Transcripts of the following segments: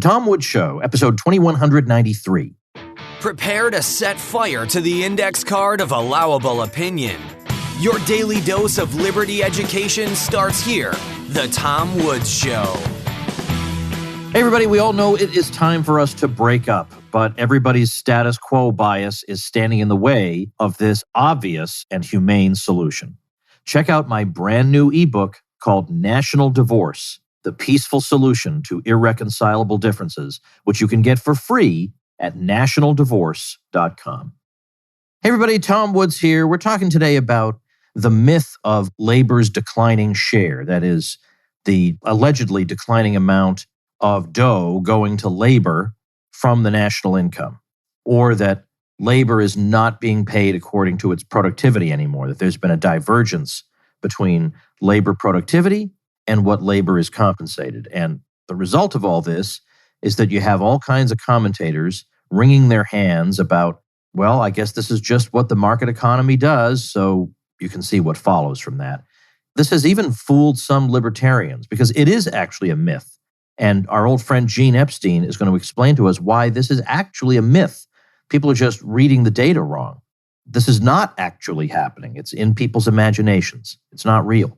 Tom Woods Show, episode 2193. Prepare to set fire to the index card of allowable opinion. Your daily dose of liberty education starts here. The Tom Woods Show. Hey, everybody, we all know it is time for us to break up, but everybody's status quo bias is standing in the way of this obvious and humane solution. Check out my brand new ebook called National Divorce, the Peaceful Solution to Irreconcilable Differences, which you can get for free at nationaldivorce.com. Hey everybody, Tom Woods here. We're talking today about the myth of labor's declining share. That is, the allegedly declining amount of dough going to labor from the national income, or that labor is not being paid according to its productivity anymore, that there's been a divergence between labor productivity and what labor is compensated. And the result of all this is that you have all kinds of commentators wringing their hands about, well, I guess this is just what the market economy does, so you can see what follows from that. This has even fooled some libertarians because it is actually a myth. And our old friend Gene Epstein is going to explain to us why this is actually a myth. People are just reading the data wrong. This is not actually happening. It's in people's imaginations. It's not real.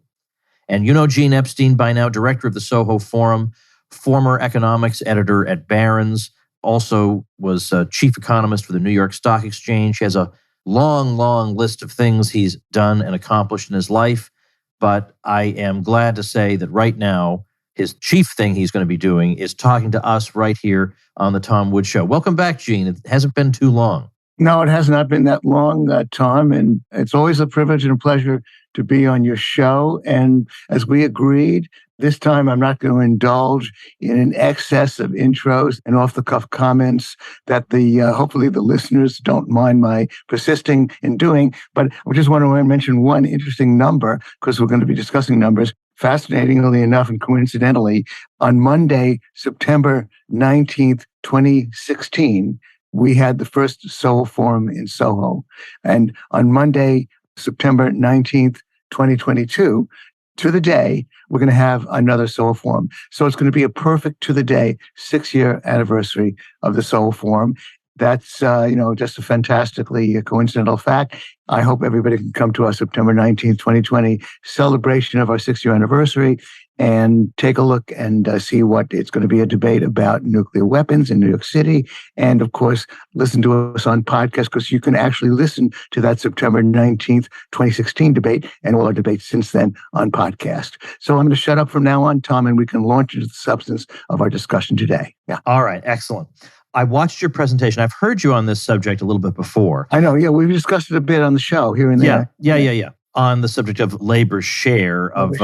And you know Gene Epstein by now, director of the SoHo Forum, former economics editor at Barron's, also was chief economist for the New York Stock Exchange. He has a long, long list of things he's done and accomplished in his life. But I am glad to say that right now, his chief thing he's going to be doing is talking to us right here on the Tom Woods Show. Welcome back, Gene. It hasn't been too long. No, it has not been that long, Tom, and it's always a privilege and a pleasure to be on your show. And as we agreed, this time I'm not going to indulge in an excess of intros and off-the-cuff comments that hopefully the listeners don't mind my persisting in doing. But I just want to mention one interesting number, because we're going to be discussing numbers. Fascinatingly enough and coincidentally, on Monday, September 19th, 2016, we had the first SoHo Forum in Soho. And on Monday, September 19th, 2022, to the day, we're going to have another SoHo Forum. So it's going to be a perfect to the day 6-year anniversary of the SoHo Forum. That's, just a fantastically coincidental fact. I hope everybody can come to our September 19th, 2020 celebration of our 6-year anniversary and take a look and see what it's going to be, a debate about nuclear weapons in New York City. And of course, listen to us on podcast, because you can actually listen to that September 19th, 2016 debate and all our debates since then on podcast. So I'm going to shut up from now on, Tom, and we can launch into the substance of our discussion today. Yeah. All right. Excellent. I watched your presentation. I've heard you on this subject a little bit before. I know. Yeah. We've discussed it a bit on the show here and there. Yeah. On the subject of labor's share of,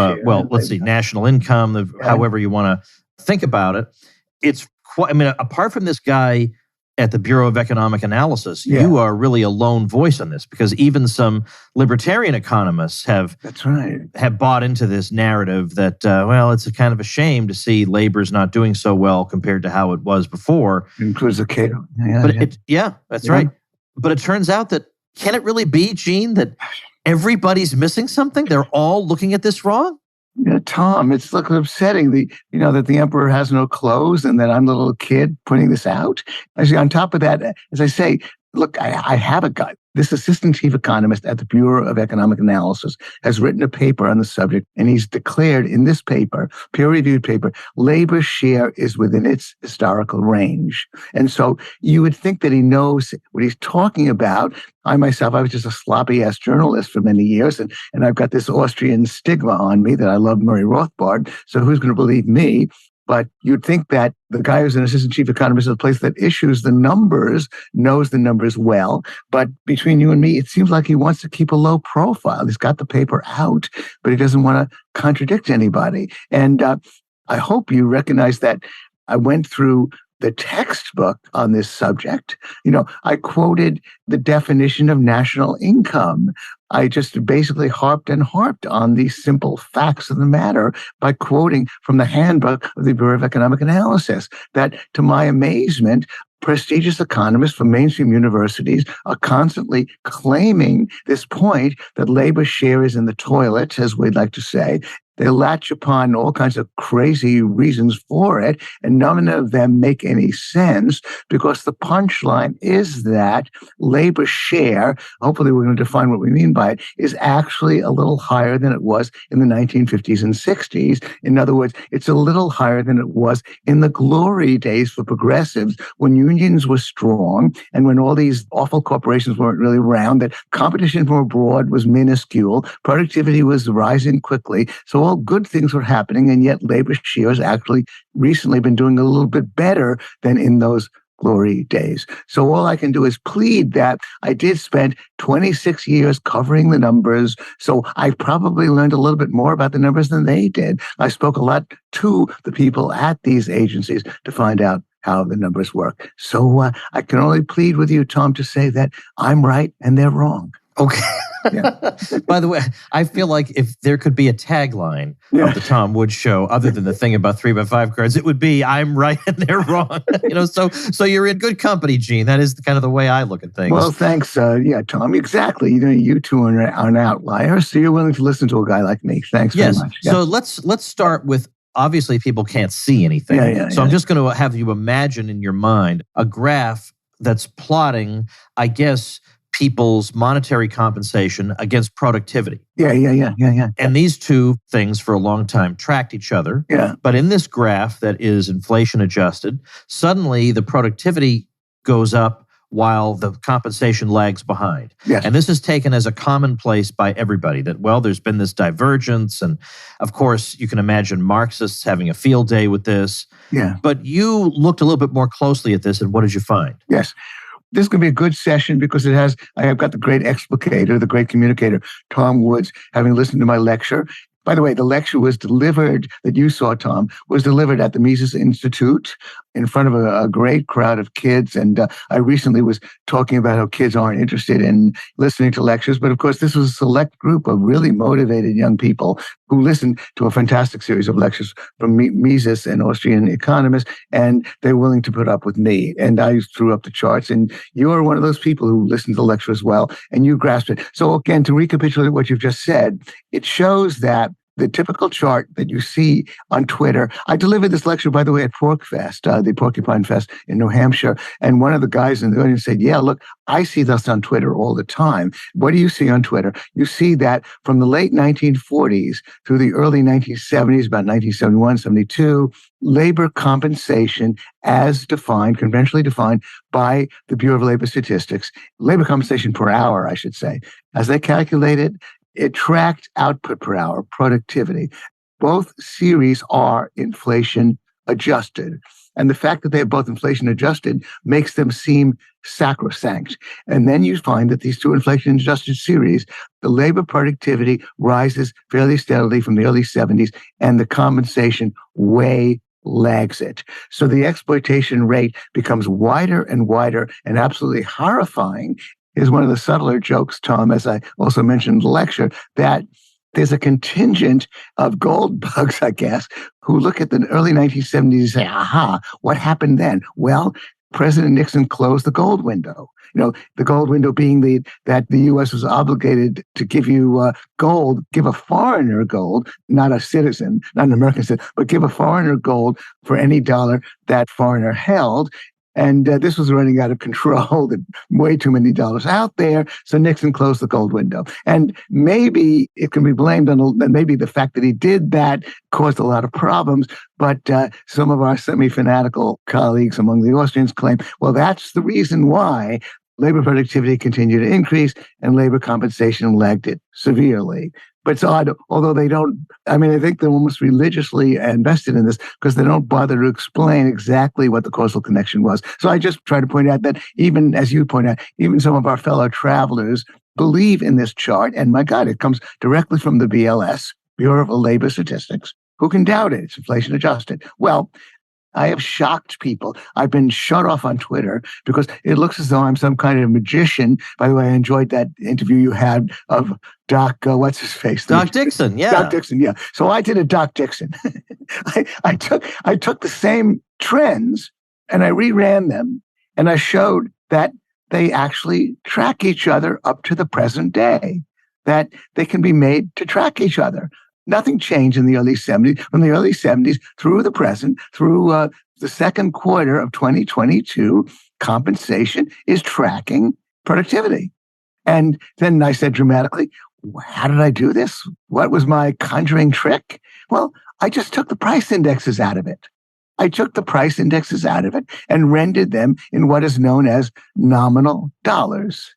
national income, however you want to think about it. It's quite, apart from this guy at the Bureau of Economic Analysis, you are really a lone voice on this, because even some libertarian economists have bought into this narrative that, it's a kind of a shame to see labor's not doing so well compared to how it was before. It includes the Cato. That's right. But it turns out that, can it really be, Gene, that everybody's missing something? They're all looking at this wrong? Yeah, Tom, it's upsetting that the emperor has no clothes and that I'm the little kid putting this out. Actually, on top of that, as I say, look, I have a guy. This assistant chief economist at the Bureau of Economic Analysis has written a paper on the subject, and he's declared in this paper, peer-reviewed paper, labor's share is within its historical range. And so you would think that he knows what he's talking about. I myself, I was just a sloppy-ass journalist for many years, and I've got this Austrian stigma on me that I love Murray Rothbard, so who's going to believe me? But you'd think that the guy who's an assistant chief economist at the place that issues the numbers knows the numbers well. But between you and me, it seems like he wants to keep a low profile. He's got the paper out, but he doesn't want to contradict anybody. And I hope you recognize that I went through the textbook on this subject. I quoted the definition of national income. I just basically harped on these simple facts of the matter by quoting from the handbook of the Bureau of Economic Analysis, that, to my amazement, prestigious economists from mainstream universities are constantly claiming this point that labor share is in the toilet, as we'd like to say, They latch upon all kinds of crazy reasons for it, and none of them make any sense because the punchline is that labor share, hopefully we're going to define what we mean by it, is actually a little higher than it was in the 1950s and 60s. In other words, it's a little higher than it was in the glory days for progressives when unions were strong and when all these awful corporations weren't really around, that competition from abroad was minuscule, productivity was rising quickly, so all good things were happening, and yet labor share has actually recently been doing a little bit better than in those glory days. So all I can do is plead that I did spend 26 years covering the numbers, so I probably learned a little bit more about the numbers than they did. I spoke a lot to the people at these agencies to find out how the numbers work. So I can only plead with you, Tom, to say that I'm right and they're wrong. Okay. Yeah. By the way, I feel like if there could be a tagline of the Tom Woods Show, other than the thing about 3x5 cards, it would be "I'm right and they're wrong." So you're in good company, Gene. That is kind of the way I look at things. Well, thanks. Tom, exactly. You two are an outlier, so you're willing to listen to a guy like me. Thanks very much. Yes. So let's start with. Obviously, people can't see anything. I'm just going to have you imagine in your mind a graph that's plotting, I guess, people's monetary compensation against productivity. Yeah. And these two things for a long time tracked each other. Yeah. But in this graph that is inflation adjusted, suddenly the productivity goes up while the compensation lags behind. Yes. And this is taken as a commonplace by everybody that, well, there's been this divergence. And of course, you can imagine Marxists having a field day with this. Yeah. But you looked a little bit more closely at this, and what did you find? Yes. This is going to be a good session because I have got the great explicator, the great communicator, Tom Woods, having listened to my lecture. By the way, the lecture was delivered, that you saw, Tom, was delivered at the Mises Institute in front of a great crowd of kids. And I recently was talking about how kids aren't interested in listening to lectures. But of course, this was a select group of really motivated young people who listened to a fantastic series of lectures from Mises, an Austrian economist, and they're willing to put up with me. And I threw up the charts. And you are one of those people who listened to the lecture as well, and you grasped it. So again, to recapitulate what you've just said, it shows that the typical chart that you see on Twitter. I delivered this lecture, by the way, at PorcFest, the Porcupine Fest in New Hampshire. And one of the guys in the audience said, yeah, look, I see this on Twitter all the time. What do you see on Twitter? You see that from the late 1940s through the early 1970s, about 1971, 72, labor compensation as defined, conventionally defined by the Bureau of Labor Statistics, labor compensation per hour, I should say, as they calculated, it tracked output per hour, productivity. Both series are inflation adjusted. And the fact that they're both inflation adjusted makes them seem sacrosanct. And then you find that these two inflation adjusted series, the labor productivity rises fairly steadily from the early 70s, and the compensation way lags it. So the exploitation rate becomes wider and wider and absolutely horrifying. Is one of the subtler jokes, Tom, as I also mentioned in the lecture, that there's a contingent of gold bugs, I guess, who look at the early 1970s and say, aha, what happened then? Well, President Nixon closed the gold window. The gold window being that the U.S. was obligated to give you gold, give a foreigner gold, not a citizen, not an American citizen, but give a foreigner gold for any dollar that foreigner held. And this was running out of control, way too many dollars out there. So Nixon closed the gold window. And maybe it can be blamed on maybe the fact that he did that caused a lot of problems. But some of our semi-fanatical colleagues among the Austrians claim, well, that's the reason why labor productivity continued to increase and labor compensation lagged it severely. But it's odd, although I think they're almost religiously invested in this because they don't bother to explain exactly what the causal connection was. So I just try to point out that even, as you point out, even some of our fellow travelers believe in this chart. And my God, it comes directly from the BLS, Bureau of Labor Statistics. Who can doubt it? It's inflation adjusted. Well, I have shocked people. I've been shut off on Twitter because it looks as though I'm some kind of magician. By the way, I enjoyed that interview you had of Doc, what's his face? Doc Dixon, yeah. Doc Dixon, yeah. So I did a Doc Dixon. I took the same trends and I reran them, and I showed that they actually track each other up to the present day, that they can be made to track each other. Nothing changed in the early 70s. From the early 70s through the present, through the second quarter of 2022, compensation is tracking productivity. And then I said dramatically, how did I do this? What was my conjuring trick? Well, I just took the price indexes out of it. I took the price indexes out of it and rendered them in what is known as nominal dollars.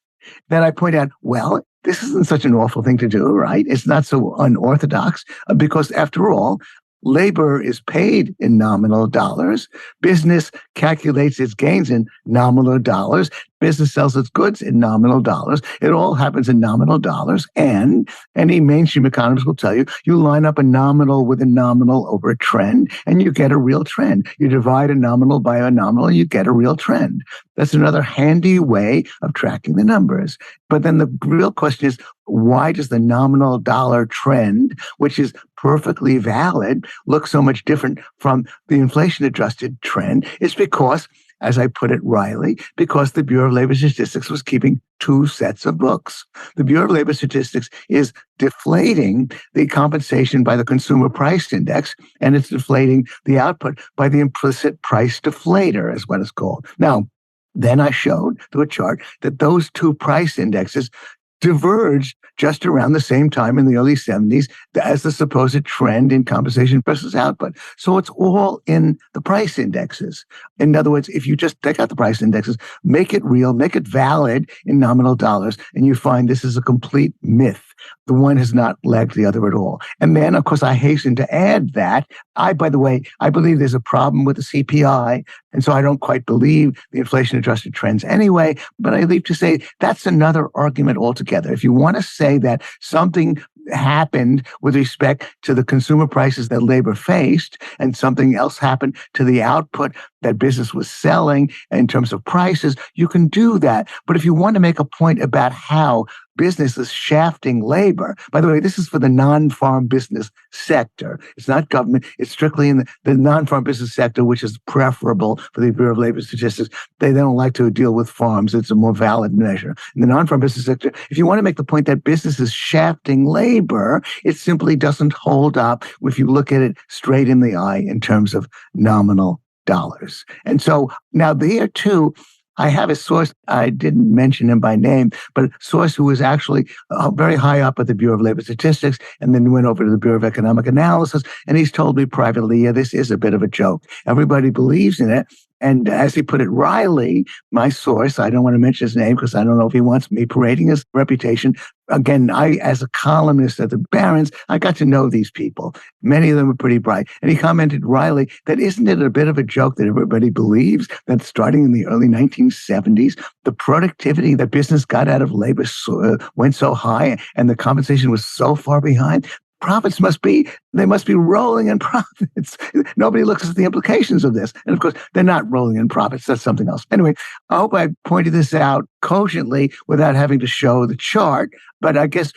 Then I point out, well, this isn't such an awful thing to do, right? It's not so unorthodox because after all, labor is paid in nominal dollars. Business calculates its gains in nominal dollars. Business sells its goods in nominal dollars. It all happens in nominal dollars. And any mainstream economist will tell you, you line up a nominal with a nominal over a trend, and you get a real trend. You divide a nominal by a nominal, and you get a real trend. That's another handy way of tracking the numbers. But then the real question is, why does the nominal dollar trend, which is perfectly valid, look so much different from the inflation-adjusted trend? It's because, as I put it wryly, because the Bureau of Labor Statistics was keeping two sets of books. The Bureau of Labor Statistics is deflating the compensation by the consumer price index, and it's deflating the output by the implicit price deflator, is what it's called. Now, then I showed through a chart that those two price indexes diverged just around the same time in the early 70s as the supposed trend in compensation versus output. So it's all in the price indexes. In other words, if you just take out the price indexes, make it real, make it valid in nominal dollars, and you find this is a complete myth. The one has not lagged the other at all. And then, of course, I hasten to add that I believe there's a problem with the CPI. And so I don't quite believe the inflation-adjusted trends anyway. But I leave to say that's another argument altogether. If you want to say that something happened with respect to the consumer prices that labor faced and something else happened to the output that business was selling in terms of prices, you can do that. But if you want to make a point about how business is shafting labor, by the way, this is for the non-farm business sector. It's not government. It's strictly in the non-farm business sector, which is preferable for the Bureau of Labor Statistics. They don't like to deal with farms. It's a more valid measure. In the non-farm business sector, if you want to make the point that business is shafting labor, it simply doesn't hold up if you look at it straight in the eye in terms of nominal dollars. And so now there too, I have a source, I didn't mention him by name, but a source who was actually very high up at the Bureau of Labor Statistics and then went over to the Bureau of Economic Analysis. And he's told me privately, yeah, this is a bit of a joke. Everybody believes in it. And as he put it wryly, my source, I don't want to mention his name because I don't know if he wants me parading his reputation. Again, I, as a columnist at the Barron's, I got to know these people. Many of them are pretty bright. And he commented wryly that isn't it a bit of a joke that everybody believes that starting in the early 1970s, the productivity that business got out of labor went so high and the compensation was so far behind? Profits must be rolling in profits. Nobody looks at the implications of this. And of course, they're not rolling in profits. That's something else. Anyway, I hope I pointed this out cogently without having to show the chart. But I guess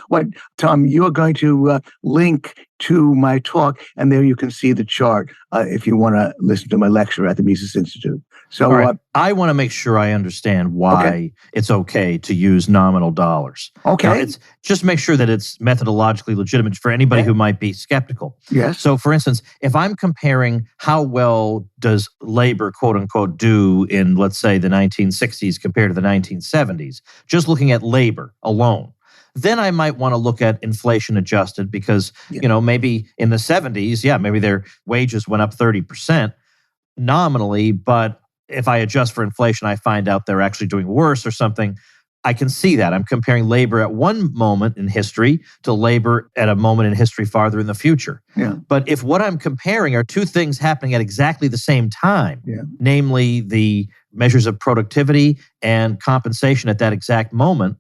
Tom, you're going to link to my talk, and there you can see the chart if you want to listen to my lecture at the Mises Institute. So right. I want to make sure I understand why it's okay to use nominal dollars. Okay. Now, just make sure that it's methodologically legitimate for anybody who might be skeptical. Yes. So for instance, if I'm comparing how well does labor, quote unquote, do in, let's say, the 1960s compared to the 1970s, just looking at labor alone, then I might want to look at inflation adjusted because, maybe in the 70s, maybe their wages went up 30% nominally, but if I adjust for inflation, I find out they're actually doing worse or something. I can see that. I'm comparing labor at one moment in history to labor at a moment in history farther in the future. Yeah. But if what I'm comparing are two things happening at exactly the same time, namely the measures of productivity and compensation at that exact moment,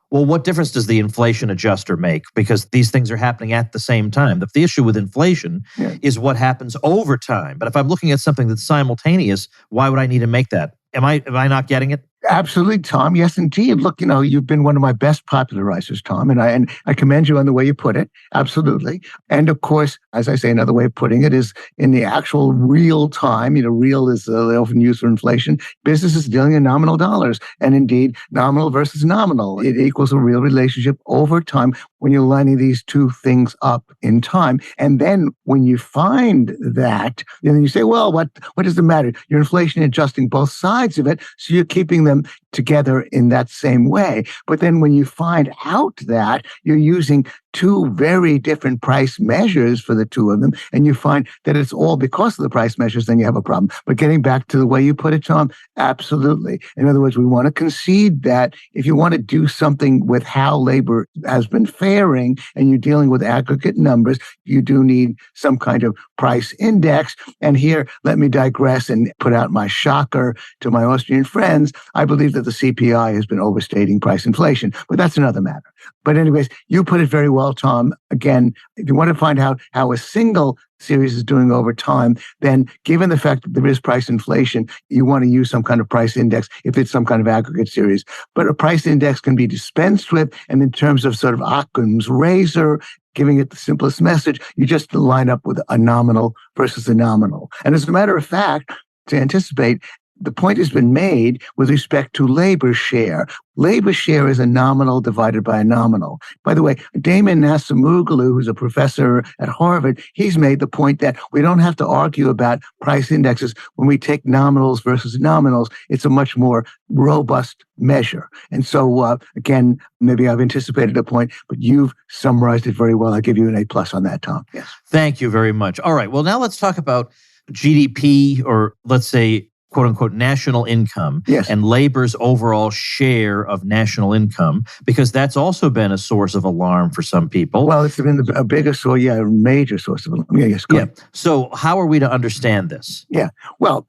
well, what difference does the inflation adjuster make? Because these things are happening at the same time. The issue with inflation is what happens over time. But if I'm looking at something that's simultaneous, why would I need to make that? Am I not getting it? Absolutely, Tom. Yes, indeed. Look, you've been one of my best popularizers, Tom, and I commend you on the way you put it. Absolutely. And of course, as I say, another way of putting it is in the actual real time. Real is they often used for inflation. Business is dealing in nominal dollars, and indeed, nominal versus nominal. It equals a real relationship over time when you're lining these two things up in time. And then when you find that, then you say, well, what does it matter? You're inflation adjusting both sides of it, so you're keeping them together in that same way. But then when you find out that you're using two very different price measures for the two of them, and you find that it's all because of the price measures, then you have a problem. But getting back to the way you put it, Tom, absolutely. In other words, we want to concede that if you want to do something with how labor has been faring and you're dealing with aggregate numbers, you do need some kind of price index. And here, let me digress and put out my shocker to my Austrian friends. I believe that the CPI has been overstating price inflation, but that's another matter. But anyways, you put it very well, Tom. Again, if you want to find out how a single series is doing over time, then given the fact that there is price inflation, you want to use some kind of price index if it's some kind of aggregate series. But a price index can be dispensed with, and in terms of sort of Occam's razor, giving it the simplest message, you just line up with a nominal versus a nominal. And as a matter of fact, to anticipate, the point has been made with respect to labor share. Labor share is a nominal divided by a nominal. By the way, Damon Nassimoglu, who's a professor at Harvard, he's made the point that we don't have to argue about price indexes when we take nominals versus nominals. It's a much more robust measure. And so, again, maybe I've anticipated a point, but you've summarized it very well. I give you an A+ on that, Tom. Yes. Thank you very much. All right. Well, now let's talk about GDP, or let's say, quote unquote, national income, yes, and labor's overall share of national income, because that's also been a source of alarm for some people. Well, it's been a biggest, a major source of alarm. Yes, go ahead. So how are we to understand this? Yeah. Well,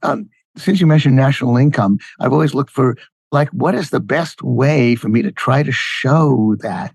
since you mentioned national income, I've always looked for, what is the best way for me to try to show that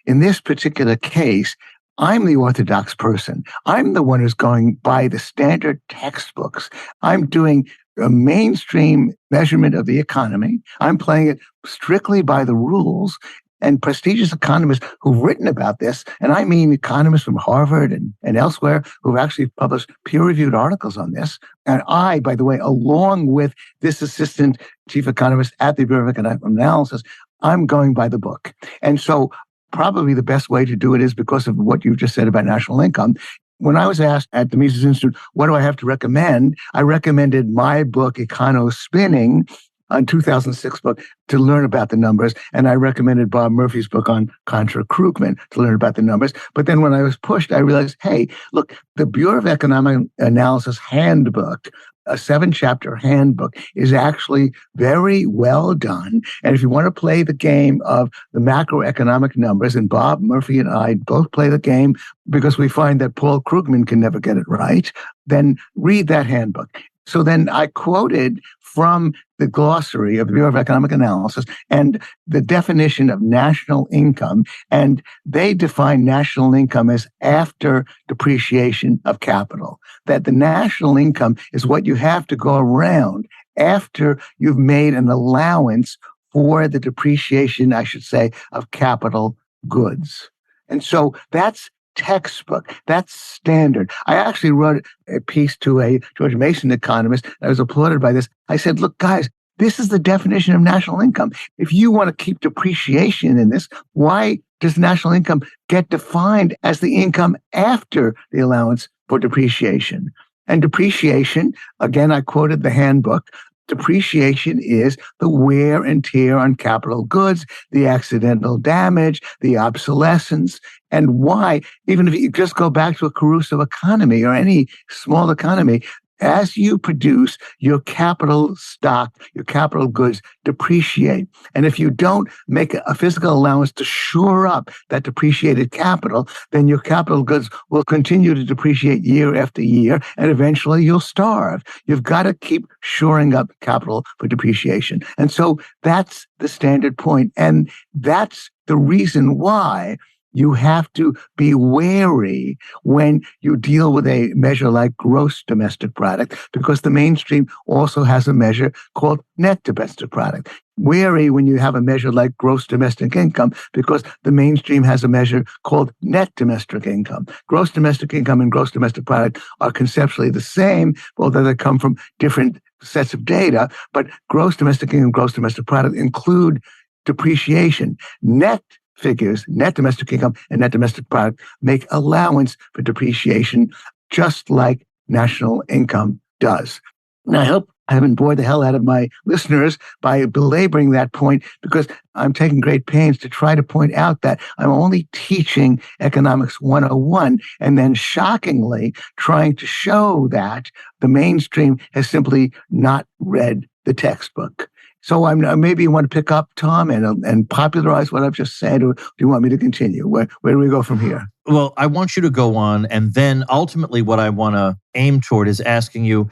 in this particular case, I'm the orthodox person. I'm the one who's going by the standard textbooks. I'm doing a mainstream measurement of the economy. I'm playing it strictly by the rules. And prestigious economists who've written about this, and I mean economists from Harvard and elsewhere who've actually published peer-reviewed articles on this. And I, by the way, along with this assistant chief economist at the Bureau of Economic Analysis, I'm going by the book. And so probably the best way to do it is because of what you just said about national income. When I was asked at the Mises Institute, what do I have to recommend? I recommended my book, Econo-Spinning, a 2006 book, to learn about the numbers. And I recommended Bob Murphy's book on Contra-Krugman to learn about the numbers. But then when I was pushed, I realized, hey, look, the Bureau of Economic Analysis handbook, a 7-chapter handbook, is actually very well done. And if you want to play the game of the macroeconomic numbers, and Bob Murphy and I both play the game because we find that Paul Krugman can never get it right, then read that handbook. So then I quoted from the glossary of the Bureau of Economic Analysis and the definition of national income. And they define national income as after depreciation of capital. That the national income is what you have to go around after you've made an allowance for the depreciation, I should say, of capital goods. And so that's textbook. That's standard. I actually wrote a piece to a George Mason economist. I was applauded by this. I said, look, guys, this is the definition of national income. If you want to keep depreciation in this, why does national income get defined as the income after the allowance for depreciation? And depreciation, again, I quoted the handbook, depreciation is the wear and tear on capital goods, the accidental damage, the obsolescence. And why, even if you just go back to a Caruso economy or any small economy, as you produce, your capital stock, your capital goods depreciate. And if you don't make a physical allowance to shore up that depreciated capital, then your capital goods will continue to depreciate year after year, and eventually you'll starve. You've got to keep shoring up capital for depreciation. And so that's the standard point. And that's the reason why you have to be wary when you deal with a measure like gross domestic product, because the mainstream also has a measure called net domestic product. Wary when you have a measure like gross domestic income, because the mainstream has a measure called net domestic income. Gross domestic income and gross domestic product are conceptually the same, although they come from different sets of data. But gross domestic income and gross domestic product include depreciation. Net figures, net domestic income and net domestic product, make allowance for depreciation, just like national income does. And I hope I haven't bored the hell out of my listeners by belaboring that point, because I'm taking great pains to try to point out that I'm only teaching Economics 101 and then shockingly trying to show that the mainstream has simply not read the textbook. So maybe you want to pick up, Tom, and popularize what I've just said, or do you want me to continue? Where do we go from here? Well, I want you to go on, and then ultimately what I want to aim toward is asking you,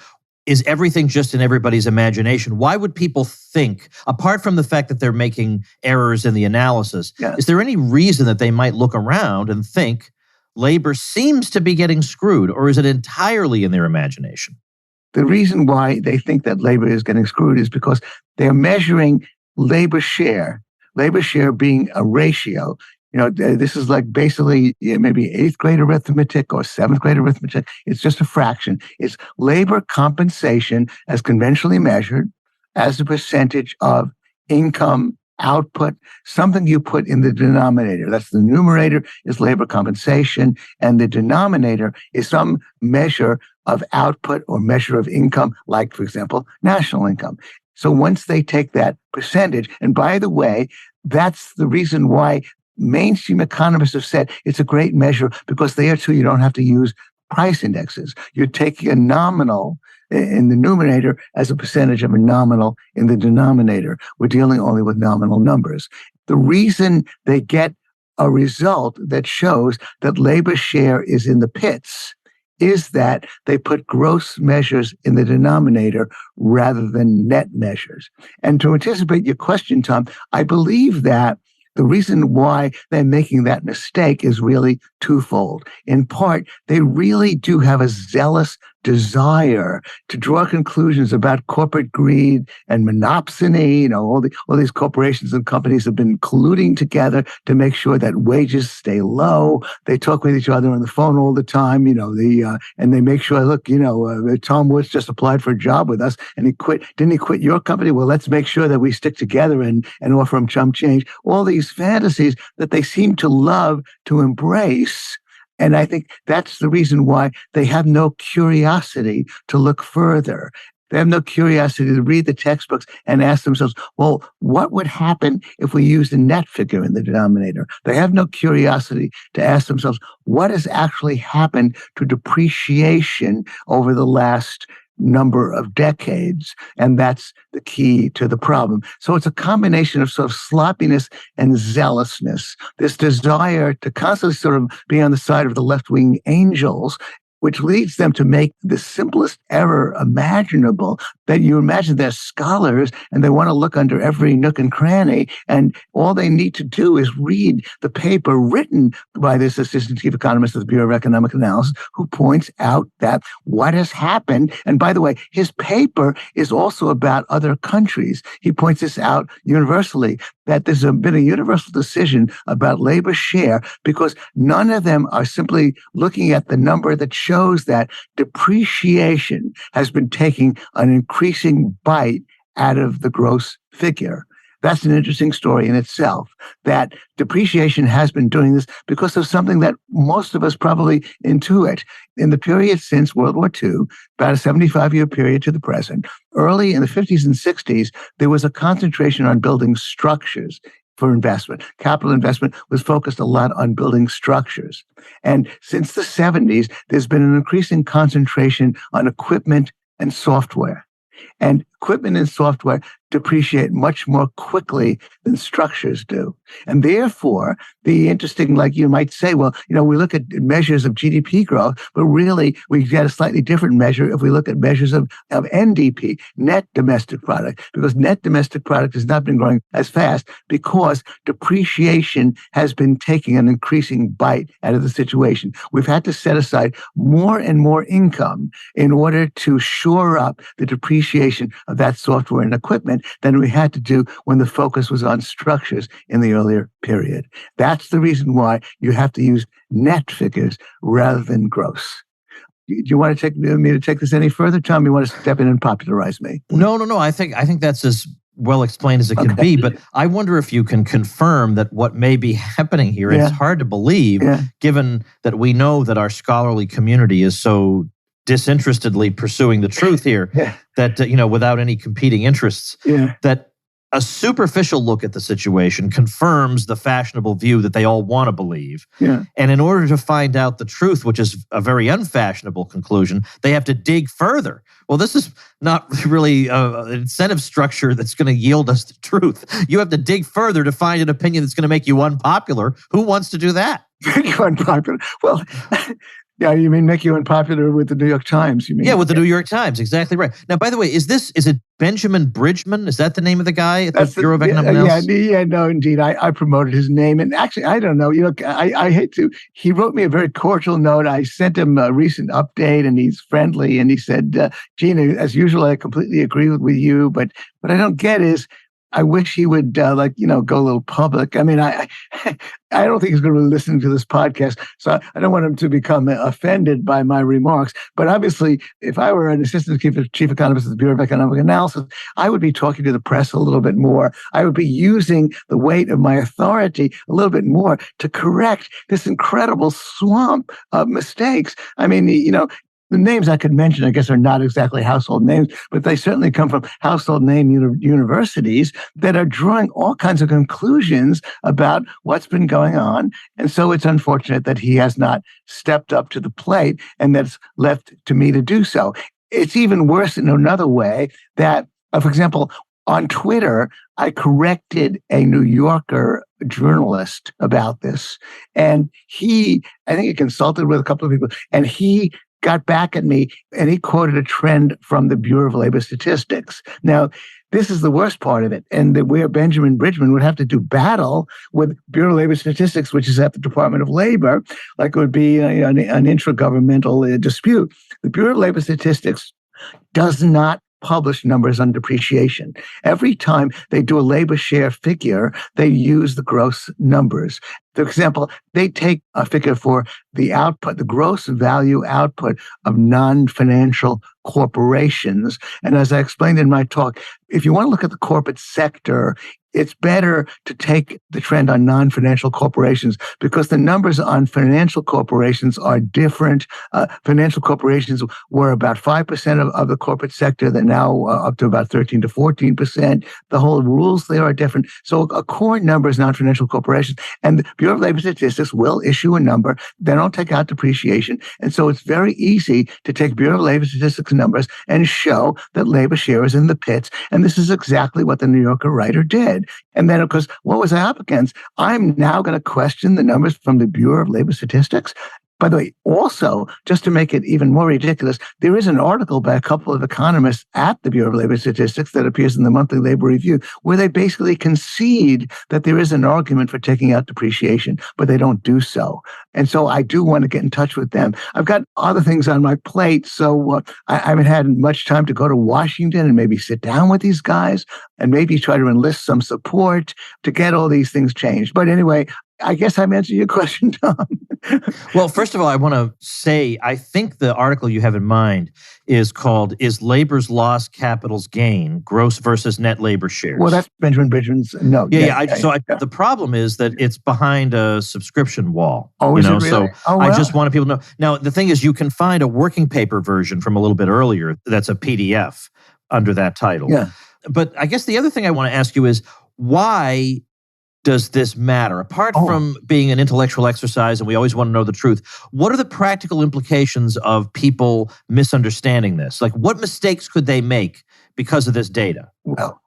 is everything just in everybody's imagination? Why would people think, apart from the fact that they're making errors in the analysis, is there any reason that they might look around and think labor seems to be getting screwed, or is it entirely in their imagination? The reason why they think that labor is getting screwed is because they're measuring labor share being a ratio. This is like basically maybe 8th grade arithmetic or 7th grade arithmetic. It's just a fraction. It's labor compensation as conventionally measured as a percentage of income output, something you put in the denominator. That's the numerator is labor compensation, and the denominator is some measure of output or measure of income, like, for example, national income. So once they take that percentage, and by the way, that's the reason why mainstream economists have said it's a great measure, because there too you don't have to use price indexes. You're taking a nominal in the numerator as a percentage of a nominal in the denominator. We're dealing only with nominal numbers. The reason they get a result that shows that labor share is in the pits is that they put gross measures in the denominator rather than net measures. And to anticipate your question, Tom, I believe that the reason why they're making that mistake is really twofold. In part, they really do have a zealous desire to draw conclusions about corporate greed and monopsony. All these corporations and companies have been colluding together to make sure that wages stay low. They talk with each other on the phone all the time, and they make sure, look, Tom Woods just applied for a job with us and he quit. Didn't he quit your company? Well, let's make sure that we stick together and offer him chump change. All these fantasies that they seem to love to embrace. And I think that's the reason why they have no curiosity to look further. They have no curiosity to read the textbooks and ask themselves, well, what would happen if we used a net figure in the denominator? They have no curiosity to ask themselves, what has actually happened to depreciation over the last number of decades? And that's the key to the problem. So it's a combination of sort of sloppiness and zealousness, this desire to constantly sort of be on the side of the left-wing angels, which leads them to make the simplest error imaginable, that you imagine they're scholars and they want to look under every nook and cranny, and all they need to do is read the paper written by this assistant chief economist of the Bureau of Economic Analysis, who points out that what has happened, and by the way, his paper is also about other countries. He points this out universally, that there's been a universal decision about labor share because none of them are simply looking at the number that shows that depreciation has been taking an increasing bite out of the gross figure. That's an interesting story in itself, that depreciation has been doing this because of something that most of us probably intuit. In the period since World War II, about a 75-year period to the present, early in the 50s and 60s, there was a concentration on building structures for investment. Capital investment was focused a lot on building structures. And since the 70s, there's been an increasing concentration on equipment and software. And equipment and software depreciate much more quickly than structures do. And therefore, the interesting, like you might say, well, we look at measures of GDP growth, but really we get a slightly different measure if we look at measures of NDP, net domestic product, because net domestic product has not been growing as fast because depreciation has been taking an increasing bite out of the situation. We've had to set aside more and more income in order to shore up the depreciation of that software and equipment than we had to do when the focus was on structures in the earlier period. That's the reason why you have to use net figures rather than gross. Do you want to take me to take this any further, Tom? You want to step in and popularize me? No. I think that's as well explained as it can be. But I wonder if you can confirm that what may be happening here. It's hard to believe, given that we know that our scholarly community is so disinterestedly pursuing the truth here, that, without any competing interests, that a superficial look at the situation confirms the fashionable view that they all want to believe. And in order to find out the truth, which is a very unfashionable conclusion, they have to dig further. Well, this is not really an incentive structure that's going to yield us the truth. You have to dig further to find an opinion that's going to make you unpopular. Who wants to do that? Make you unpopular. Well, yeah, you mean make you unpopular with the New York Times, you mean? Yeah, with the New York Times, exactly right. Now, by the way, is it Benjamin Bridgman? Is that the name of the guy at the Bureau of Economic Analysis? Yeah, no, indeed. I promoted his name. And actually, I don't know. I hate to. He wrote me a very cordial note. I sent him a recent update, and he's friendly. And he said, Gina, as usual, I completely agree with you. But what I don't get is, I wish he would, go a little public. I mean, I don't think he's going to be listening to this podcast, so I don't want him to become offended by my remarks. But obviously, if I were an assistant chief economist at the Bureau of Economic Analysis, I would be talking to the press a little bit more. I would be using the weight of my authority a little bit more to correct this incredible swamp of mistakes. I mean, the names I could mention, I guess, are not exactly household names, but they certainly come from household name universities that are drawing all kinds of conclusions about what's been going on. And so it's unfortunate that he has not stepped up to the plate, and that's left to me to do so. It's even worse in another way that, for example, on Twitter, I corrected a New Yorker journalist about this. And I think he consulted with a couple of people, and he got back at me, and he quoted a trend from the Bureau of Labor Statistics. Now, this is the worst part of it, and where Benjamin Bridgman would have to do battle with Bureau of Labor Statistics, which is at the Department of Labor, like it would be an intragovernmental dispute. The Bureau of Labor Statistics does not publish numbers on depreciation. Every time they do a labor share figure, they use the gross numbers. For example, they take a figure for the output, the gross value output of non-financial corporations. And as I explained in my talk, if you want to look at the corporate sector, it's better to take the trend on non-financial corporations because the numbers on financial corporations are different. Financial corporations were about 5% of the corporate sector. They're now up to about 13 to 14%. The whole rules there are different. So a core number is non-financial corporations. And the Bureau of Labor Statistics will issue a number. They don't take out depreciation. And so it's very easy to take Bureau of Labor Statistics numbers and show that labor share is in the pits. And this is exactly what the New Yorker writer did. And then, of course, what was I up against? I'm now going to question the numbers from the Bureau of Labor Statistics. By the way, also, just to make it even more ridiculous, there is an article by a couple of economists at the Bureau of Labor Statistics that appears in the Monthly Labor Review, where they basically concede that there is an argument for taking out depreciation, but they don't do so. And so I do want to get in touch with them. I've got other things on my plate, so I haven't had much time to go to Washington and maybe sit down with these guys and maybe try to enlist some support to get all these things changed. But anyway, I guess I've answered your question, Tom. Well, first of all, I want to say, I think the article you have in mind is called, Is Labor's Loss Capital's Gain? Gross versus Net Labor Shares. Well, that's Benjamin Bridgman's note. The problem is that it's behind a subscription wall. Oh, is it really? So I just wanted people to know. Now, the thing is, you can find a working paper version from a little bit earlier that's a PDF under that title. Yeah. But I guess the other thing I want to ask you is, why does this matter? Apart from being an intellectual exercise and we always want to know the truth, what are the practical implications of people misunderstanding this? Like, what mistakes could they make because of this data? Well,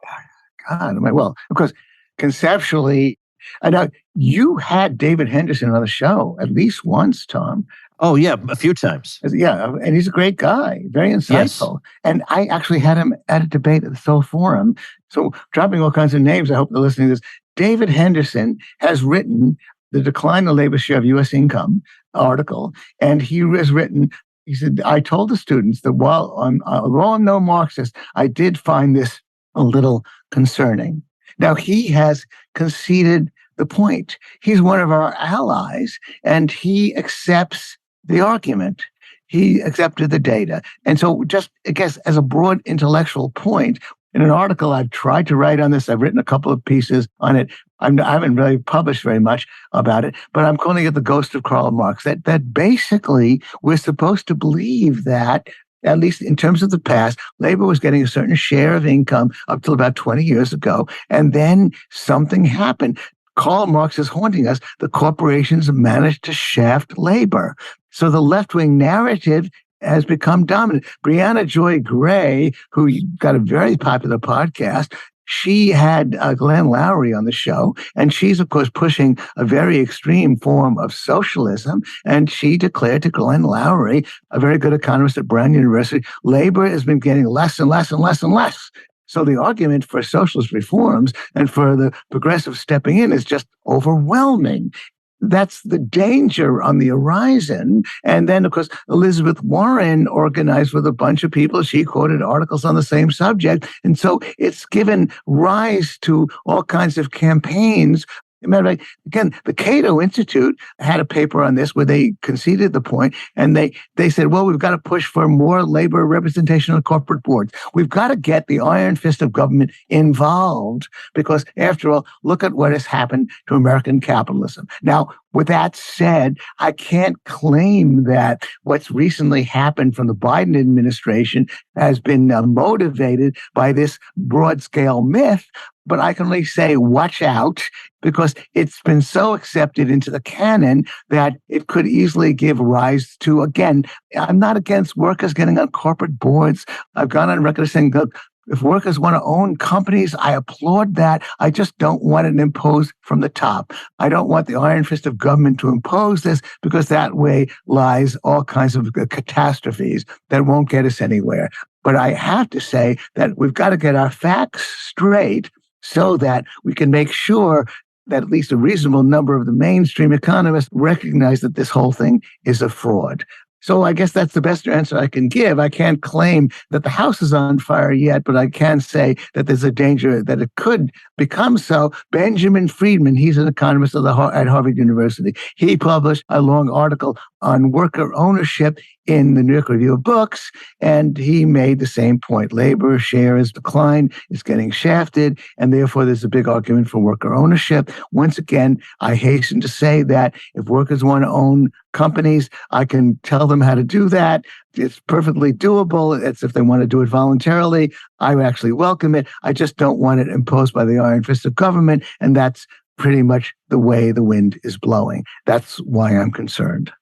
God, of course, conceptually, I know you had David Henderson on the show at least once, Tom. Oh, yeah, a few times. Yeah, and he's a great guy, very insightful. Yes. And I actually had him at a debate at the SoHo Forum. So dropping all kinds of names, I hope they're listening to this. David Henderson has written The Decline of the Labor Share of U.S. Income article, and he has written, he said, I told the students that although I'm no Marxist, I did find this a little concerning. Now, he has conceded the point. He's one of our allies, and he accepts the argument. He accepted the data. And so just, I guess, as a broad intellectual point, in an article I've tried to write on this, I've written a couple of pieces on it. I haven't really published very much about it, but I'm calling it The Ghost of Karl Marx, that basically we're supposed to believe that, at least in terms of the past, labor was getting a certain share of income up till about 20 years ago, and then something happened. Karl Marx is haunting us. The corporations managed to shaft labor. So the left-wing narrative has become dominant. Brianna Joy Gray, who got a very popular podcast, she had Glenn Loury on the show, and she's, of course, pushing a very extreme form of socialism. And she declared to Glenn Loury, a very good economist at Brown University, labor has been getting less and less and less and less. So the argument for socialist reforms and for the progressive stepping in is just overwhelming. That's the danger on the horizon. And then, of course, Elizabeth Warren organized with a bunch of people. She quoted articles on the same subject. And so it's given rise to all kinds of campaigns. Matter of fact, again, the Cato Institute had a paper on this where they conceded the point, and they said, well, we've got to push for more labor representation on corporate boards. We've got to get the iron fist of government involved because, after all, look at what has happened to American capitalism. Now, with that said, I can't claim that what's recently happened from the Biden administration has been motivated by this broad-scale myth, but I can only say, watch out, because it's been so accepted into the canon that it could easily give rise to, again, I'm not against workers getting on corporate boards. I've gone on record saying, look, if workers want to own companies, I applaud that. I just don't want it imposed from the top. I don't want the iron fist of government to impose this, because that way lies all kinds of catastrophes that won't get us anywhere. But I have to say that we've got to get our facts straight so that we can make sure that at least a reasonable number of the mainstream economists recognize that this whole thing is a fraud. So I guess that's the best answer I can give. I can't claim that the house is on fire yet, but I can say that there's a danger that it could become so. Benjamin Friedman, he's an economist at Harvard University. He published a long article on worker ownership in the New York Review of Books, and he made the same point. Labor share has declined, it's getting shafted, and therefore there's a big argument for worker ownership. Once again, I hasten to say that if workers want to own companies, I can tell them how to do that. It's perfectly doable. It's if they want to do it voluntarily, I would actually welcome it. I just don't want it imposed by the iron fist of government, and that's pretty much the way the wind is blowing. That's why I'm concerned.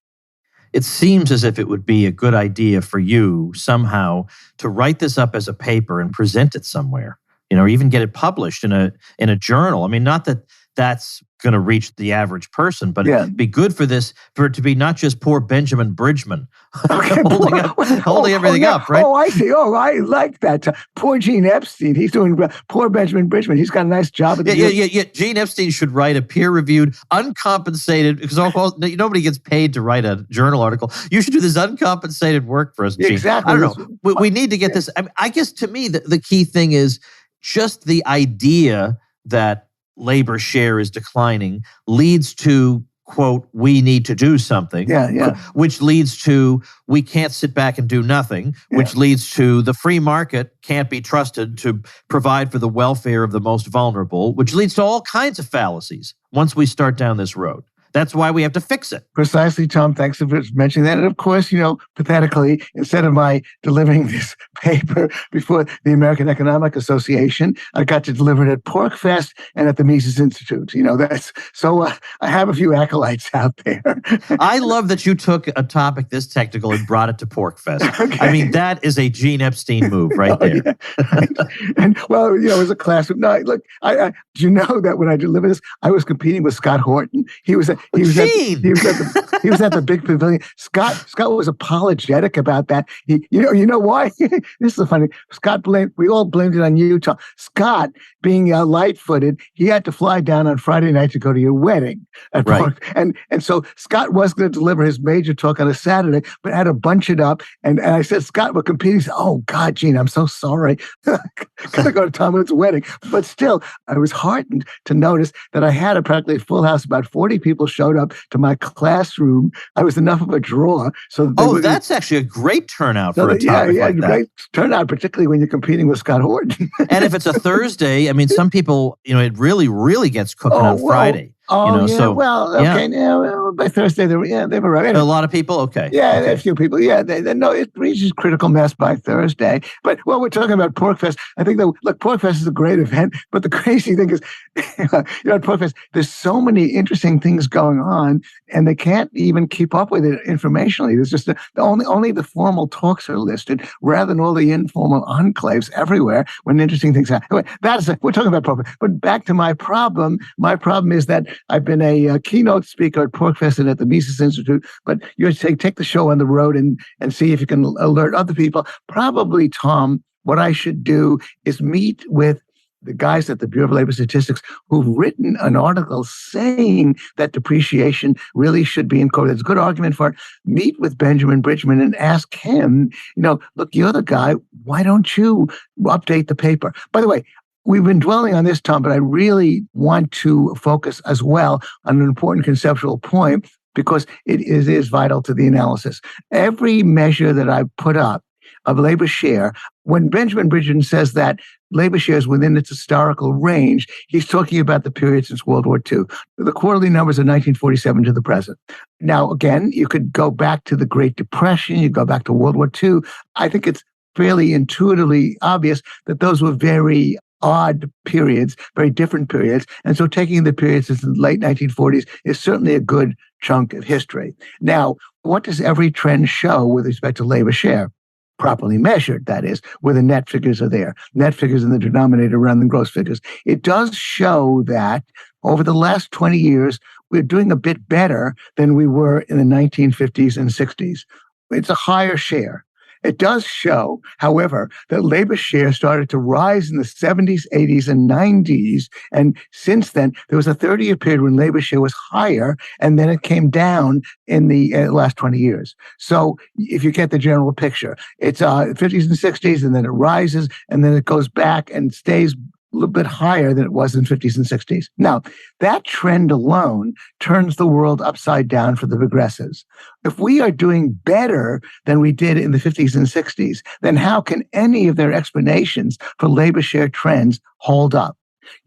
It seems as if it would be a good idea for you somehow to write this up as a paper and present it somewhere, or even get it published in a journal. I mean, not that that's going to reach the average person, but it'd be good for it to be not just poor Benjamin Bridgman holding everything up, right? Oh, I see. Oh, I like that. Poor Gene Epstein. He's doing poor Benjamin Bridgman. He's got a nice job. Yeah. Gene Epstein should write a peer-reviewed, uncompensated, because nobody gets paid to write a journal article. You should do this uncompensated work for us, Gene. Exactly. I don't know. We need to get this. I guess to me, the key thing is just the idea that labor share is declining leads to, quote, we need to do something, which leads to we can't sit back and do nothing, which leads to the free market can't be trusted to provide for the welfare of the most vulnerable, which leads to all kinds of fallacies once we start down this road. That's why we have to fix it. Precisely, Tom. Thanks for mentioning that. And of course, pathetically, instead of my delivering this paper before the American Economic Association, I got to deliver it at PorcFest and at the Mises Institute. I have a few acolytes out there. I love that you took a topic this technical and brought it to PorcFest. Okay. I mean, that is a Gene Epstein move right there. Yeah. Right. And well, it was a classroom. No, look, do you know that when I delivered this, I was competing with Scott Horton. He was at the big pavilion. Scott was apologetic about that. You know why? This is funny. We all blamed it on you, Tom. Scott, being light-footed, he had to fly down on Friday night to go to your wedding at Park. And so Scott was going to deliver his major talk on a Saturday, but had to bunch it up. And I said, Scott, we're competing. He said, oh, God, Gene, I'm so sorry. Gotta go to Tom Wood's wedding. But still, I was heartened to notice that I had a practically full house. About 40 people showed up to my classroom. I was enough of a draw. That's actually a great turnout for a topic like that. Great turnout, particularly when you're competing with Scott Horton. And if it's a Thursday, I mean, some people, it really, really gets cooking on Friday. By Thursday, they were right. A lot of people? Okay. Yeah, a few people. Yeah, it reaches critical mass by Thursday. But while we're talking about PorcFest, I think PorcFest is a great event, but the crazy thing is, at PorcFest, there's so many interesting things going on, and they can't even keep up with it informationally. There's just only the formal talks are listed, rather than all the informal enclaves everywhere when interesting things happen. Anyway, we're talking about PorcFest. But back to my problem. My problem is that I've been a keynote speaker at PorcFest and at the Mises Institute, but you take the show on the road and see if you can alert other people. Probably, Tom, what I should do is meet with the guys at the Bureau of Labor Statistics who've written an article saying that depreciation really should be incorporated. There's a good argument for it. Meet with Benjamin Bridgman and ask him, look, you're the guy. Why don't you update the paper? By the way, we've been dwelling on this, Tom, but I really want to focus as well on an important conceptual point because it is vital to the analysis. Every measure that I put up of labor share, when Benjamin Bridgman says that labor share is within its historical range, he's talking about the period since World War II. The quarterly numbers are 1947 to the present. Now, again, you could go back to the Great Depression, you go back to World War II. I think it's fairly intuitively obvious that those were very odd periods, very different periods. And so taking the periods since the late 1940s is certainly a good chunk of history. Now, what does every trend show with respect to labor share? Properly measured, that is, where the net figures are there. Net figures in the denominator rather than gross figures. It does show that over the last 20 years, we're doing a bit better than we were in the 1950s and 60s. It's a higher share. It does show, however, that labor share started to rise in the 70s, 80s, and 90s. And since then, there was a 30-year period when labor share was higher, and then it came down in the last 20 years. So if you get the general picture, it's 50s and 60s, and then it rises, and then it goes back and stays a little bit higher than it was in 50s and 60s. Now, that trend alone turns the world upside down for the progressives. If we are doing better than we did in the 50s and 60s, then how can any of their explanations for labor share trends hold up?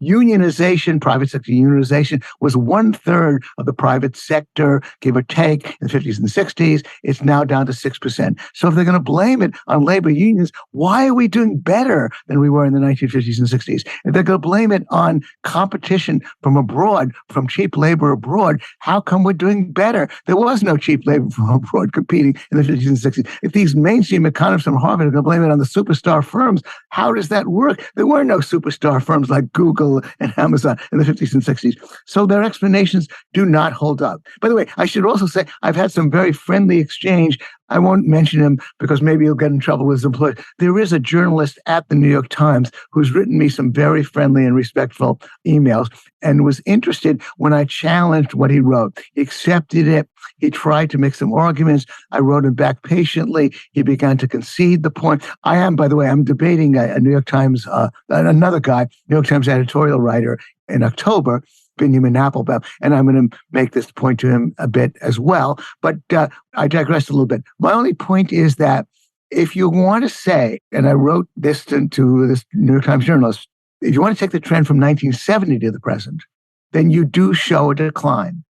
Unionization, private sector unionization, was 1/3 of the private sector, give or take, in the 50s and 60s. It's now down to 6%. So if they're going to blame it on labor unions, why are we doing better than we were in the 1950s and 60s? If they're going to blame it on competition from abroad, from cheap labor abroad, how come we're doing better? There was no cheap labor from abroad competing in the 50s and 60s. If these mainstream economists from Harvard are going to blame it on the superstar firms, how does that work? There were no superstar firms like Google and Amazon in the 50s and 60s. So their explanations do not hold up. By the way, I should also say I've had some very friendly exchange. I won't mention him because maybe he'll get in trouble with his employer. There is a journalist at the New York Times who's written me some very friendly and respectful emails and was interested when I challenged what he wrote. He accepted it. He tried to make some arguments. I wrote him back patiently. He began to concede the point. By the way, I'm debating a New York Times, another guy, New York Times editorial writer in October, Benjamin Applebaum, and I'm going to make this point to him a bit as well. But I digressed a little bit. My only point is that if you want to say, and I wrote this to this New York Times journalist, if you want to take the trend from 1970 to the present, then you do show a decline.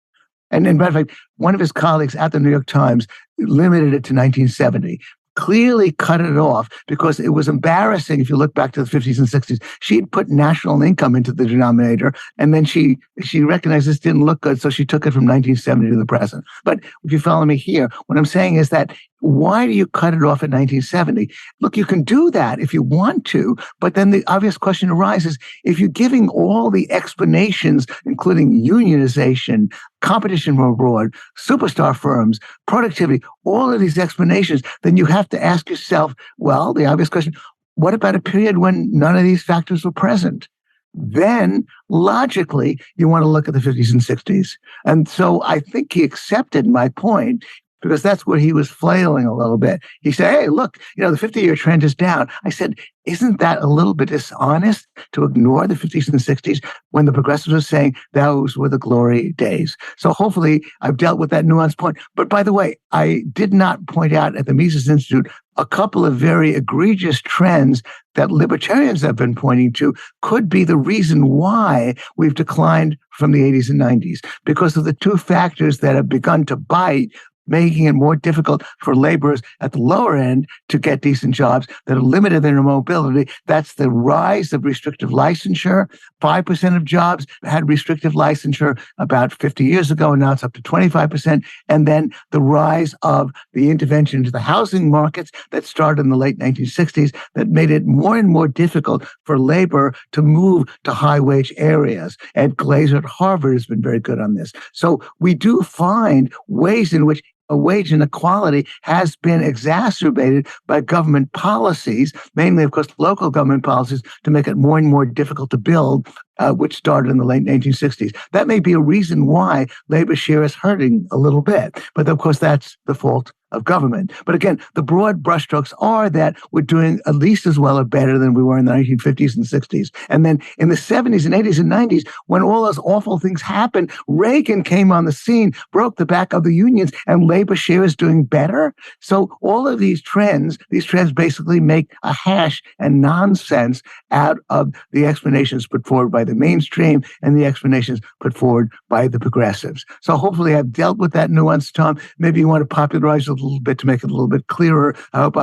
And in fact, one of his colleagues at the New York Times limited it to 1970. Clearly cut it off because it was embarrassing if you look back to the 50s and 60s. She'd put national income into the denominator, and then she recognized this didn't look good, so she took it from 1970 to the present. But if you follow me here, what I'm saying is that why do you cut it off at 1970? Look, you can do that if you want to, but then the obvious question arises, if you're giving all the explanations, including unionization, competition from abroad, superstar firms, productivity, all of these explanations, then you have to ask yourself, well, the obvious question, what about a period when none of these factors were present? Then, logically, you want to look at the 50s and 60s. And so I think he accepted my point, because that's where he was flailing a little bit. He said, hey, look, the 50-year trend is down. I said, isn't that a little bit dishonest to ignore the 50s and 60s when the progressives were saying those were the glory days? So hopefully I've dealt with that nuanced point. But by the way, I did not point out at the Mises Institute a couple of very egregious trends that libertarians have been pointing to could be the reason why we've declined from the 80s and 90s, because of the two factors that have begun to bite, making it more difficult for laborers at the lower end to get decent jobs that have limited their mobility. That's the rise of restrictive licensure. 5% of jobs had restrictive licensure about 50 years ago, and now it's up to 25%. And then the rise of the intervention into the housing markets that started in the late 1960s that made it more and more difficult for labor to move to high-wage areas. Ed Glazer at Harvard has been very good on this. So we do find ways in which a wage inequality has been exacerbated by government policies, mainly, of course, local government policies, to make it more and more difficult to build, which started in the late 1960s. That may be a reason why labor share is hurting a little bit. But of course, that's the fault of government. But again, the broad brushstrokes are that we're doing at least as well or better than we were in the 1950s and 60s. And then in the 70s and 80s and 90s, when all those awful things happened, Reagan came on the scene, broke the back of the unions, and labor share is doing better. So all of these trends basically make a hash and nonsense out of the explanations put forward by the mainstream and the explanations put forward by the progressives. So hopefully I've dealt with that nuance, Tom. Maybe you want to popularize it a little bit to make it a little bit clearer. I hope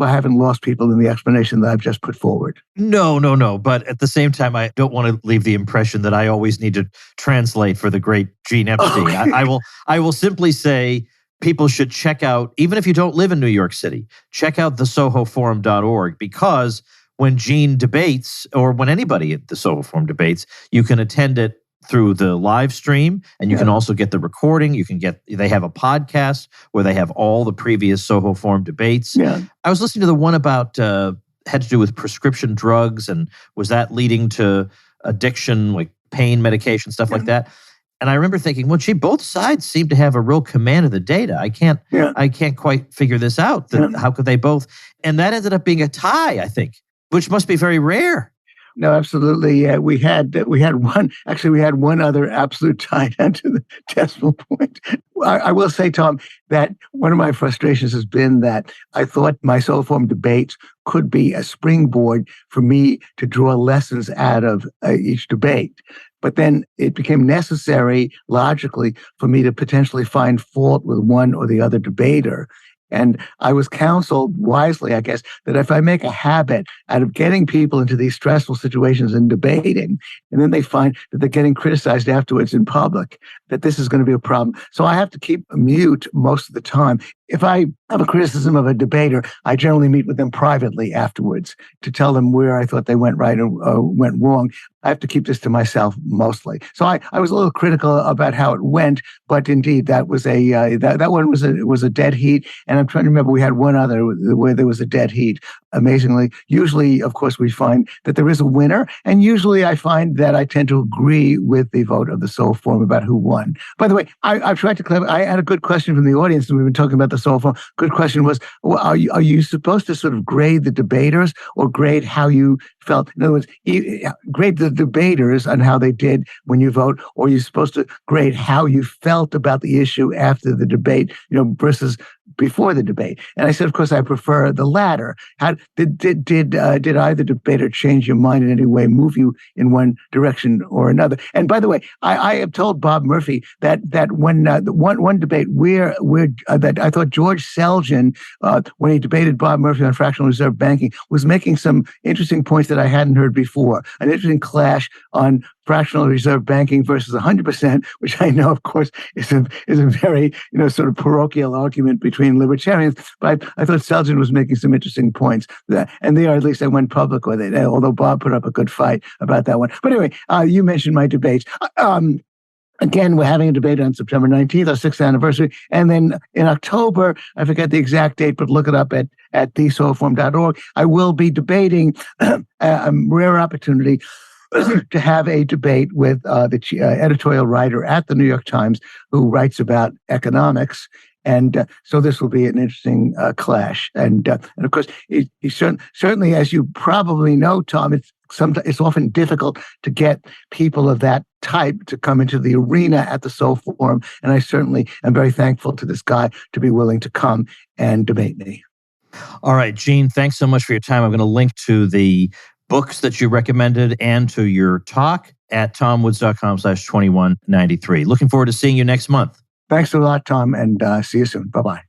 I haven't lost people in the explanation that I've just put forward. No. But at the same time, I don't want to leave the impression that I always need to translate for the great Gene Epstein. Okay. I will simply say people should check out, even if you don't live in New York City, check out the SoHoForum.org, because when Gene debates, or when anybody at the SoHo Forum debates, you can attend it through the live stream, and you can also get the recording. They have a podcast where they have all the previous SoHo Forum debates. Yeah. I was listening to the one about, had to do with prescription drugs, and was that leading to addiction, like pain medication, stuff like that. And I remember thinking, well, gee, both sides seem to have a real command of the data. I can't quite figure this out. How could they both? And that ended up being a tie, I think, which must be very rare. No, absolutely. We had one other absolute tie down to the decimal point. I will say, Tom, that one of my frustrations has been that I thought my SoHo Forum debates could be a springboard for me to draw lessons out of each debate. But then it became necessary, logically, for me to potentially find fault with one or the other debater. And I was counseled wisely, I guess, that if I make a habit out of getting people into these stressful situations and debating, and then they find that they're getting criticized afterwards in public, that this is going to be a problem. So I have to keep mute most of the time. If I have a criticism of a debater, I generally meet with them privately afterwards to tell them where I thought they went right or went wrong. I have to keep this to myself mostly. So I was a little critical about how it went, but indeed that was that one was a dead heat. And I'm trying to remember, we had one other where there was a dead heat. Amazingly, usually, of course, we find that there is a winner, and usually I find that I tend to agree with the vote of the SoHo Forum about who won. By the way, I've tried to clarify. I had a good question from the audience, and we've been talking about the SoHo Forum. Good question was, well, are you supposed to sort of grade the debaters or grade how you felt? In other words, grade the debaters on how they did when you vote, or are you supposed to grade how you felt about the issue after the debate, versus before the debate. And I said, of course, I prefer the latter. How did either debater change your mind in any way, move you in one direction or another? And by the way, I have told Bob Murphy that when the one debate where that I thought George Selgin, when he debated Bob Murphy on fractional reserve banking, was making some interesting points that I hadn't heard before. An interesting clash on fractional reserve banking versus 100%, which I know, of course, is a very sort of parochial argument between libertarians. But I thought Selgin was making some interesting points, and there at least I went public with it. Although Bob put up a good fight about that one. But anyway, you mentioned my debates. Again, we're having a debate on September 19th, our 6th anniversary. And then in October, I forget the exact date, but look it up at thesohoforum.org. I will be debating a rare opportunity to have a debate with the editorial writer at the New York Times who writes about economics. And so this will be an interesting clash. And of course, certainly, as you probably know, Tom, it's often difficult to get people of that type to come into the arena at the SoHo Forum. And I certainly am very thankful to this guy to be willing to come and debate me. All right, Gene, thanks so much for your time. I'm going to link to the books that you recommended and to your talk at tomwoods.com/2193. Looking forward to seeing you next month. Thanks a lot, Tom, and see you soon. Bye-bye.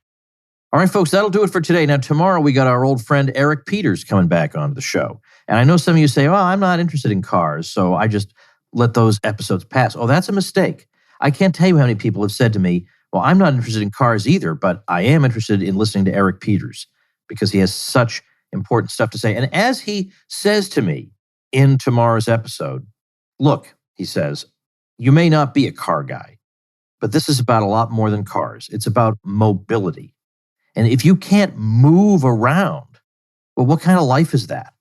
All right, folks, that'll do it for today. Now, tomorrow we got our old friend Eric Peters coming back onto the show. And I know some of you say, well, I'm not interested in cars, so I just let those episodes pass. Oh, that's a mistake. I can't tell you how many people have said to me, well, I'm not interested in cars either, but I am interested in listening to Eric Peters because he has such important stuff to say. And as he says to me in tomorrow's episode, look, he says, you may not be a car guy, but this is about a lot more than cars. It's about mobility. And if you can't move around, well, what kind of life is that?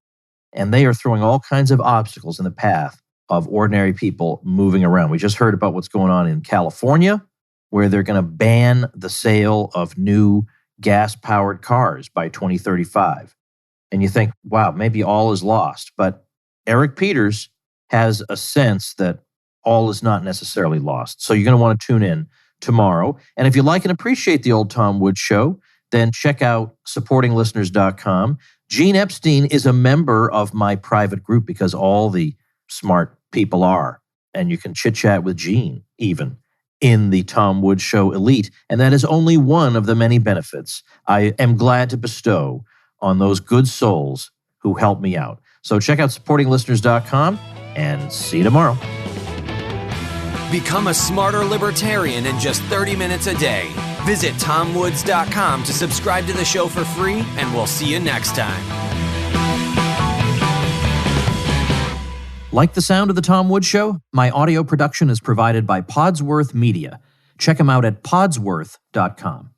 And they are throwing all kinds of obstacles in the path of ordinary people moving around. We just heard about what's going on in California, where they're going to ban the sale of new gas-powered cars by 2035. And you think, wow, maybe all is lost. But Eric Peters has a sense that all is not necessarily lost. So you're going to want to tune in tomorrow. And if you like and appreciate the Old Tom Woods Show, then check out supportinglisteners.com. Gene Epstein is a member of my private group because all the smart people are. And you can chit-chat with Gene even in the Tom Woods Show Elite. And that is only one of the many benefits I am glad to bestow on those good souls who help me out. So check out supportinglisteners.com and see you tomorrow. Become a smarter libertarian in just 30 minutes a day. Visit tomwoods.com to subscribe to the show for free, and we'll see you next time. Like the sound of The Tom Woods Show? My audio production is provided by Podsworth Media. Check them out at podsworth.com.